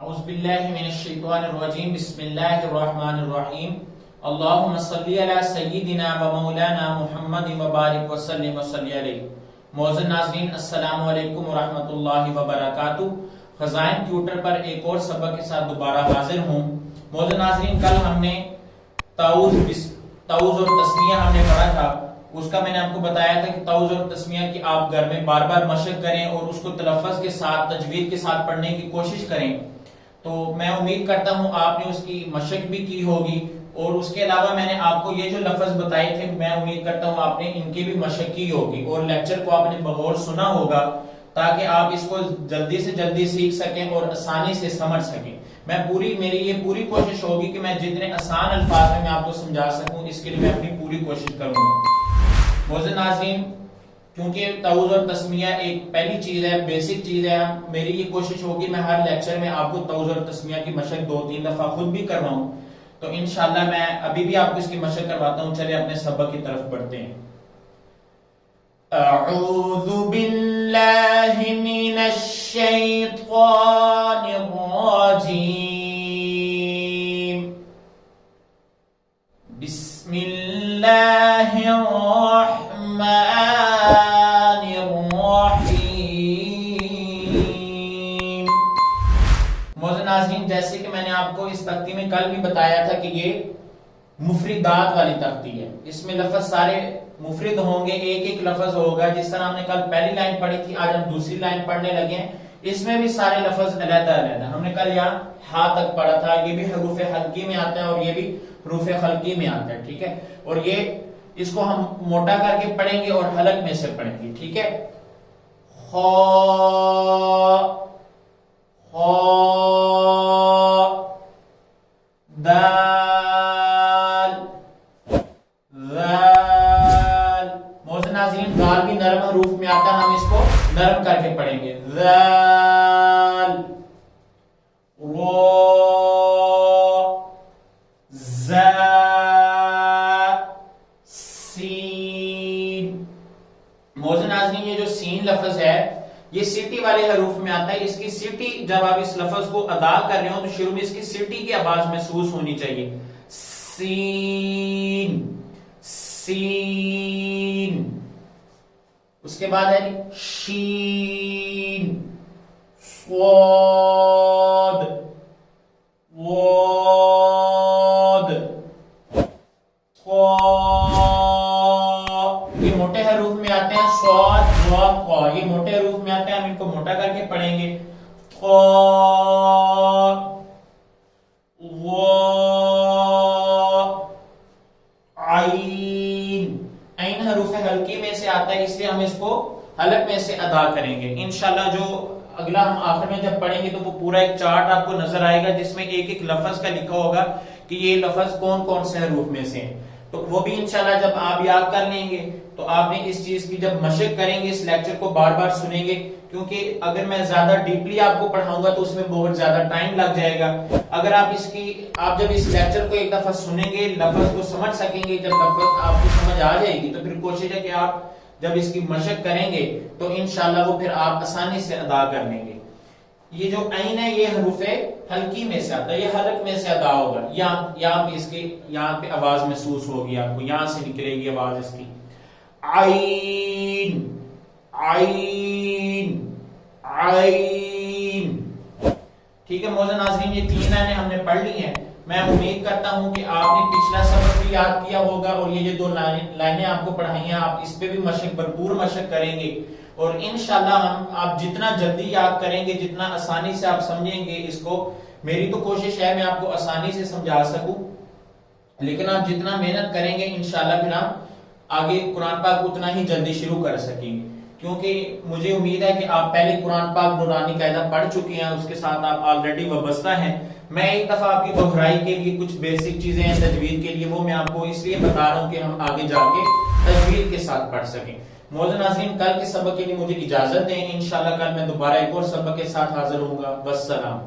اعوذ باللہ من الشیطان الرجیم بسم اللہ الرحمن الرحیم اللہم صلی علی سیدنا و مولانا محمد و بارک وسلم وصلی علیہ۔ معزز ناظرین السلام علیکم ورحمۃ اللہ وبرکاتہ۔ خزائن ٹیوٹر پر ایک اور سبق کے ساتھ دوبارہ حاضر ہوں۔ معزز ناظرین کل ہم نے تعوذ اور تسمیہ ہم نے پڑھا تھا۔ اس کا میں نے آپ کو بتایا تھا کہ تعوذ اور تسمیہ کی آپ گھر میں بار بار مشق کریں اور اس کو تلفظ کے ساتھ تجوید کے ساتھ پڑھنے کی کوشش کریں۔ تو میں امید کرتا ہوں آپ نے اس کی مشق بھی کی ہوگی، اور اس کے علاوہ میں نے آپ کو یہ جو لفظ بتائے تھے میں امید کرتا ہوں آپ نے ان کی بھی مشق کی ہوگی اور لیکچر کو آپ نے بغور سنا ہوگا تاکہ آپ اس کو جلدی سے جلدی سیکھ سکیں اور آسانی سے سمجھ سکیں۔ میری یہ پوری کوشش ہوگی کہ میں جتنے آسان الفاظ میں آپ کو سمجھا سکوں، اس کے لیے میں اپنی پوری کوشش کروں گا۔ معزز ناظرین کیونکہ تعوذ اور تسمیہ ایک پہلی چیز ہے، بیسک چیز ہے، میری یہ کوشش ہوگی میں ہر لیکچر میں آپ کو تعوذ اور تسمیہ کی مشق 2-3 دفعہ خود بھی کرواؤں، تو انشاءاللہ میں ابھی بھی آپ کو اس کی مشق کرواتا ہوں۔ چلے اپنے سبق کی طرف بڑھتے ہیں۔ اعوذ باللہ من الشیطان الرجیم، بسم اللہ الرحمن ناظرین جیسے کہ میں نے آپ کو اس تختی میں کل بھی بتایا تھا کہ یہ مفردات والی تختی ہے، اس میں لفظ سارے مفرد ہوں گے، ایک ایک لفظ ہوگا۔ جس طرح ہم نے کل پہلی لائن پڑھی تھی، آج ہم دوسری لائن پڑھنے لگے ہیں، اس میں بھی سارے لفظ علیحدہ علیحدہ۔ ہم نے کل یہاں ہا تک پڑھا تھا، یہ بھی حروف حلقی میں آتا ہے اور یہ بھی حروف خلقی میں آتا ہے، ٹھیک ہے۔ اور یہ اس کو ہم موٹا کر کے پڑھیں گے اور حلق میں سے پڑھیں گے، ٹھیک ہے۔ دال ذال۔ معزز ناظرین دال بھی نرم حروف میں آتا ہے، ہم اس کو نرم کر کے پڑھیں گے۔ ذال را زا سین۔ معزز ناظرین یہ جو سین لفظ ہے یہ سیٹی والے حروف میں آتا ہے۔ اس کی سیٹی جب آپ اس لفظ کو ادا کر رہے ہو تو شروع میں اس کی سیٹی کی آواز محسوس ہونی چاہیے۔ سین سین۔ اس کے بعد ہے شین صاد واد قا۔ یہ موٹے حروف میں آتے ہیں، صاد ضاد قا، یہ موٹے حروف میں آتے ہیں، ہم ان کو موٹا کر کے پڑھیں گے۔ قا وا عین۔ عین حروف حلقی میں سے آتا ہے، اس لیے ہم اس کو حلق میں سے ادا کریں گے انشاءاللہ۔ جو اگلا ہم آخر میں جب پڑھیں گے تو وہ پورا ایک چارٹ آپ کو نظر آئے گا جس میں ایک ایک لفظ کا لکھا ہوگا کہ یہ لفظ کون کون سے حروف میں سے ہیں، تو وہ بھی انشاءاللہ جب آپ یاد کر لیں گے تو آپ نے اس چیز کی جب مشق کریں گے، اس لیکچر کو بار بار سنیں گے، کیونکہ اگر میں زیادہ ڈیپلی آپ کو پڑھاؤں گا تو اس میں بہت زیادہ ٹائم لگ جائے گا۔ اگر آپ جب اس لیکچر کو ایک دفعہ سنیں گے، لفظ کو سمجھ سکیں گے، جب لفظ آپ کو سمجھ آ جائے گی تو پھر کوشش ہے کہ آپ جب اس کی مشق کریں گے تو انشاءاللہ وہ پھر آپ آسانی سے ادا کر لیں گے۔ یہ جو عین ہے یہ حروف حلقی میں سے آتا ہے، یہ حلق میں سے ادا ہوگا، یہاں پہ اس کی یہاں پہ آواز محسوس ہوگی، آپ کو یہاں سے نکلے گی آواز اس کی۔ عین عین عین، ٹھیک ہے معزز ناظرین، یہ 3 لائنیں ہم نے پڑھ لی ہیں۔ میں امید کرتا ہوں کہ آپ نے پچھلا سبق بھی یاد کیا ہوگا اور یہ جو 2 لائنیں آپ کو پڑھائی ہیں آپ اس پہ بھی بھرپور مشق کریں گے، اور انشاءاللہ آپ جتنا جلدی یاد کریں گے، جتنا آسانی سے آپ سمجھیں گے اس کو، میری تو کوشش ہے میں آپ کو آسانی سے سمجھا سکوں، لیکن آپ جتنا محنت کریں گے انشاءاللہ پھر آپ آگے قرآن پاک اتنا ہی جلدی شروع کر سکیں گے، کیونکہ مجھے امید ہے کہ آپ پہلے قرآن پاک نورانی قاعدہ پڑھ چکے ہیں، اس کے ساتھ آپ آلریڈی وابستہ ہیں۔ میں ایک دفعہ آپ کی دہرائی کے لیے کچھ بیسک چیزیں ہیں تجوید کے لیے، وہ میں آپ کو اس لیے بتا رہا ہوں کہ ہم آگے جا کے تجوید کے ساتھ پڑھ سکیں۔ معزز ناظرین کل کے سبق کے لیے مجھے اجازت دیں، انشاءاللہ کل میں دوبارہ ایک اور سبق کے ساتھ حاضر ہوں گا۔ والسلام۔